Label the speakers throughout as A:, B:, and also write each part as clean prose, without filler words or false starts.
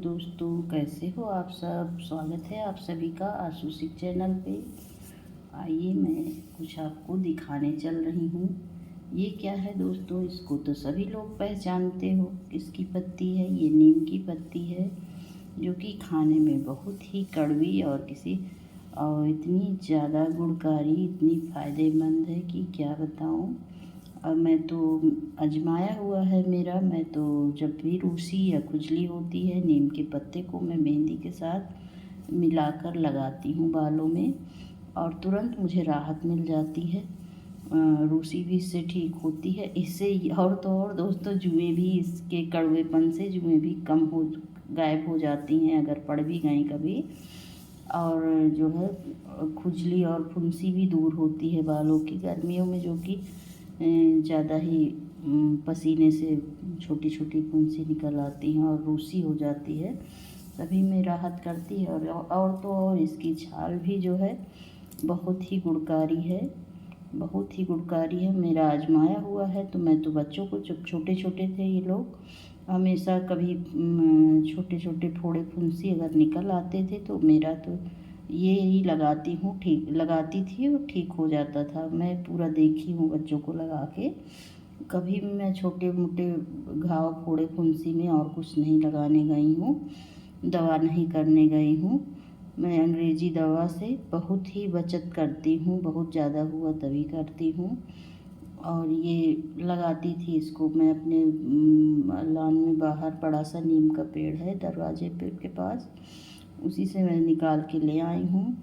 A: दोस्तों, कैसे हो आप सब। स्वागत है आप सभी का आशुषिक चैनल पे। आइए मैं कुछ आपको दिखाने चल रही हूँ। ये क्या है दोस्तों, इसको तो सभी लोग पहचानते हो। किसकी पत्ती है? ये नीम की पत्ती है, जो कि खाने में बहुत ही कड़वी और इतनी ज़्यादा गुणकारी, इतनी फ़ायदेमंद है कि क्या बताऊँ। और मैं तो आजमाया हुआ है मेरा। मैं तो जब भी रूसी या खुजली होती है, नीम के पत्ते को मैं मेहंदी के साथ मिलाकर लगाती हूँ बालों में, और तुरंत मुझे राहत मिल जाती है। रूसी भी इससे ठीक होती है। इससे और तो और दोस्तों, जुएँ भी, इसके कड़वेपन से जुएँ भी गायब हो जाती हैं अगर पड़ भी गई कभी। और जो है खुजली और फुंसी भी दूर होती है बालों की, गर्मियों में जो कि ज़्यादा ही पसीने से छोटी छोटी फुंसी निकल आती हैं और रूसी हो जाती है, तभी में राहत करती है। और तो और इसकी छाल भी जो है बहुत ही गुणकारी है, बहुत ही गुणकारी है। मेरा आजमाया हुआ है। तो मैं तो बच्चों को, जब छोटे छोटे थे ये लोग, हमेशा कभी छोटे छोटे फोड़े फुंसी अगर निकल आते थे तो मेरा तो ये ही लगाती थी और ठीक हो जाता था। मैं पूरा देखी हूँ बच्चों को लगा के। कभी भी मैं छोटे मोटे घाव फोड़े फुंसी में और कुछ नहीं लगाने गई हूँ, दवा नहीं करने गई हूँ। मैं अंग्रेजी दवा से बहुत ही बचत करती हूँ, बहुत ज़्यादा हुआ तभी करती हूँ। और ये लगाती थी इसको मैं अपने लॉन में। बाहर बड़ा सा नीम का पेड़ है दरवाजे के पास, उसी से मैं निकाल के ले आई हूँ।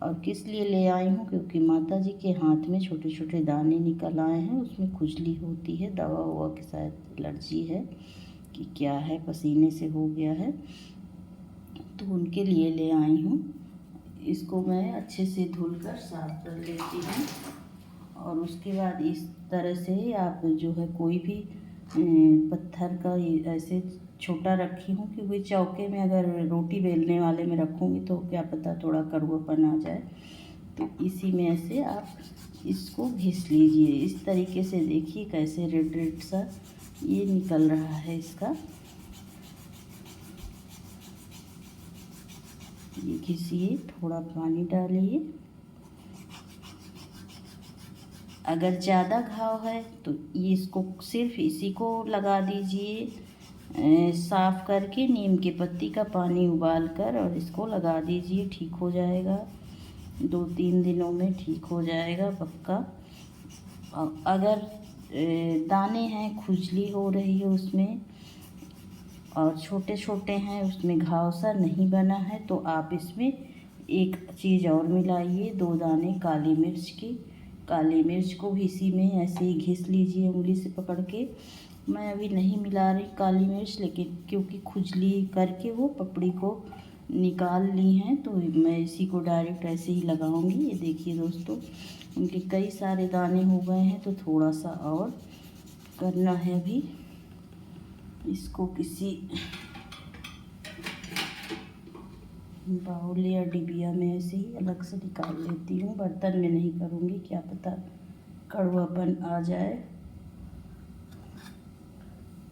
A: और किस लिए ले आई हूँ, क्योंकि माता जी के हाथ में छोटे छोटे दाने निकल आए हैं, उसमें खुजली होती है। दवा हुआ के शायद एलर्जी है कि क्या है, पसीने से हो गया है, तो उनके लिए ले आई हूँ। इसको मैं अच्छे से धुलकर साफ कर लेती हूँ। और उसके बाद इस तरह से आप जो है कोई भी पत्थर का ऐसे छोटा रखी हूँ, क्योंकि चौके में अगर रोटी बेलने वाले में रखूँगी तो क्या पता थोड़ा कड़वापन आ जाए। तो इसी में ऐसे आप इसको घिस लीजिए। इस तरीके से देखिए कैसे रेड रेड सा ये निकल रहा है इसका। ये घिसिए, थोड़ा पानी डालिए। अगर ज़्यादा घाव है तो ये इसको सिर्फ इसी को लगा दीजिए, साफ़ करके नीम के पत्ती का पानी उबाल कर और इसको लगा दीजिए, ठीक हो जाएगा। 2-3 दिनों में ठीक हो जाएगा पक्का। और अगर दाने हैं, खुजली हो रही है उसमें, और छोटे छोटे हैं, उसमें घाव सा नहीं बना है, तो आप इसमें एक चीज़ और मिलाइए, 2 दाने काली मिर्च की। काली मिर्च को भी इसी में ऐसे ही घिस लीजिए उंगली से पकड़ के। मैं अभी नहीं मिला रही काली मिर्च, लेकिन क्योंकि खुजली करके वो पपड़ी को निकाल ली हैं, तो मैं इसी को डायरेक्ट ऐसे ही लगाऊंगी। ये देखिए दोस्तों, उनके कई सारे दाने हो गए हैं, तो थोड़ा सा और करना है अभी। इसको किसी बाउल या डिबिया में ऐसे ही अलग से निकाल लेती हूँ। बर्तन में नहीं करूँगी, क्या पता कड़वापन आ जाए।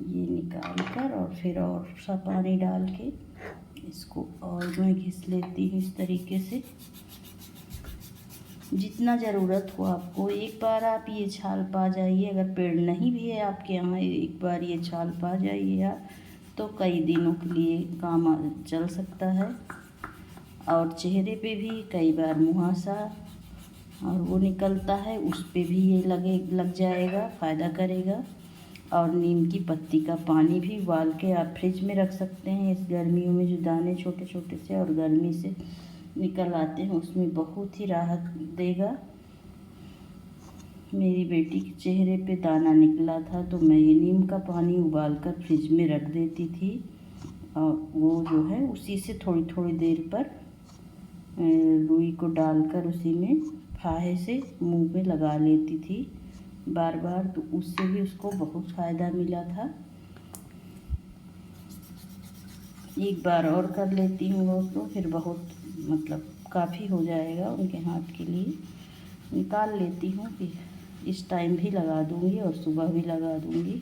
A: ये निकाल कर और फिर और सा पानी डाल के इसको और मैं घिस लेती हूँ इस तरीके से, जितना ज़रूरत हो आपको। एक बार आप ये छाल पा जाइए, अगर पेड़ नहीं भी है आपके यहाँ, एक बार ये छाल पा जाइए आप, तो कई दिनों के लिए काम चल सकता है। और चेहरे पे भी कई बार मुहासा और वो निकलता है, उस पे भी ये लग जाएगा, फ़ायदा करेगा। और नीम की पत्ती का पानी भी उबाल के आप फ्रिज में रख सकते हैं। इस गर्मियों में जो दाने छोटे छोटे से और गर्मी से निकल आते हैं, उसमें बहुत ही राहत देगा। मेरी बेटी के चेहरे पे दाना निकला था, तो मैं ये नीम का पानी उबाल कर फ्रिज में रख देती थी, और वो जो है उसी से थोड़ी थोड़ी देर पर रुई को डालकर उसी में फाहे से मुंह में लगा लेती थी बार बार, तो उससे भी उसको बहुत फ़ायदा मिला था। एक बार और कर लेती हूँ दोस्तों, फिर बहुत मतलब काफ़ी हो जाएगा उनके हाथ के लिए। निकाल लेती हूँ, फिर इस टाइम भी लगा दूँगी और सुबह भी लगा दूँगी।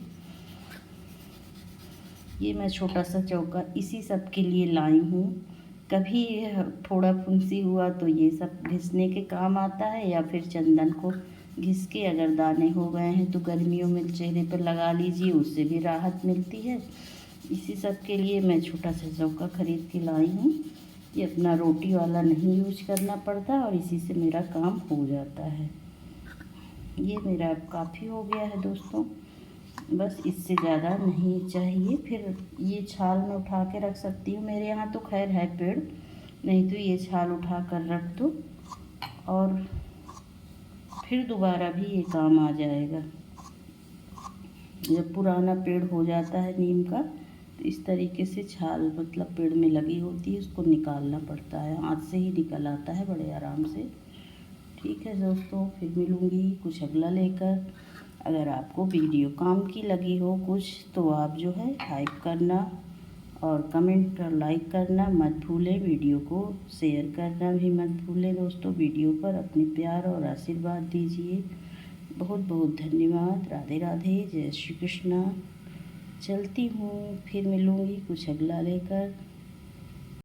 A: ये मैं छोटा सा चौका इसी सब के लिए लाई हूँ। कभी थोड़ा फुंसी हुआ तो ये सब घिसने के काम आता है, या फिर चंदन को घिस के अगर दाने हो गए हैं तो गर्मियों में चेहरे पर लगा लीजिए, उससे भी राहत मिलती है। इसी सब के लिए मैं छोटा सा चौका ख़रीद के लाई हूँ। ये अपना रोटी वाला नहीं यूज करना पड़ता और इसी से मेरा काम हो जाता है। ये मेरा अब काफ़ी हो गया है दोस्तों, बस इससे ज़्यादा नहीं चाहिए। फिर ये छाल में उठा के रख सकती हूँ, मेरे यहाँ तो खैर है पेड़, नहीं तो ये छाल उठा कर रख दो और फिर दोबारा भी ये काम आ जाएगा। जब पुराना पेड़ हो जाता है नीम का तो इस तरीके से छाल मतलब पेड़ में लगी होती है, उसको निकालना पड़ता है, हाथ से ही निकल आता है बड़े आराम से। ठीक है दोस्तों, फिर मिलूँगी कुछ अगला लेकर। अगर आपको वीडियो काम की लगी हो कुछ तो आप जो है टाइप करना और कमेंट और लाइक करना मत भूलें। वीडियो को शेयर करना भी मत भूलें दोस्तों। वीडियो पर अपने प्यार और आशीर्वाद दीजिए। बहुत बहुत धन्यवाद। राधे राधे, जय श्री कृष्णा। चलती हूँ, फिर मिलूँगी कुछ अगला लेकर।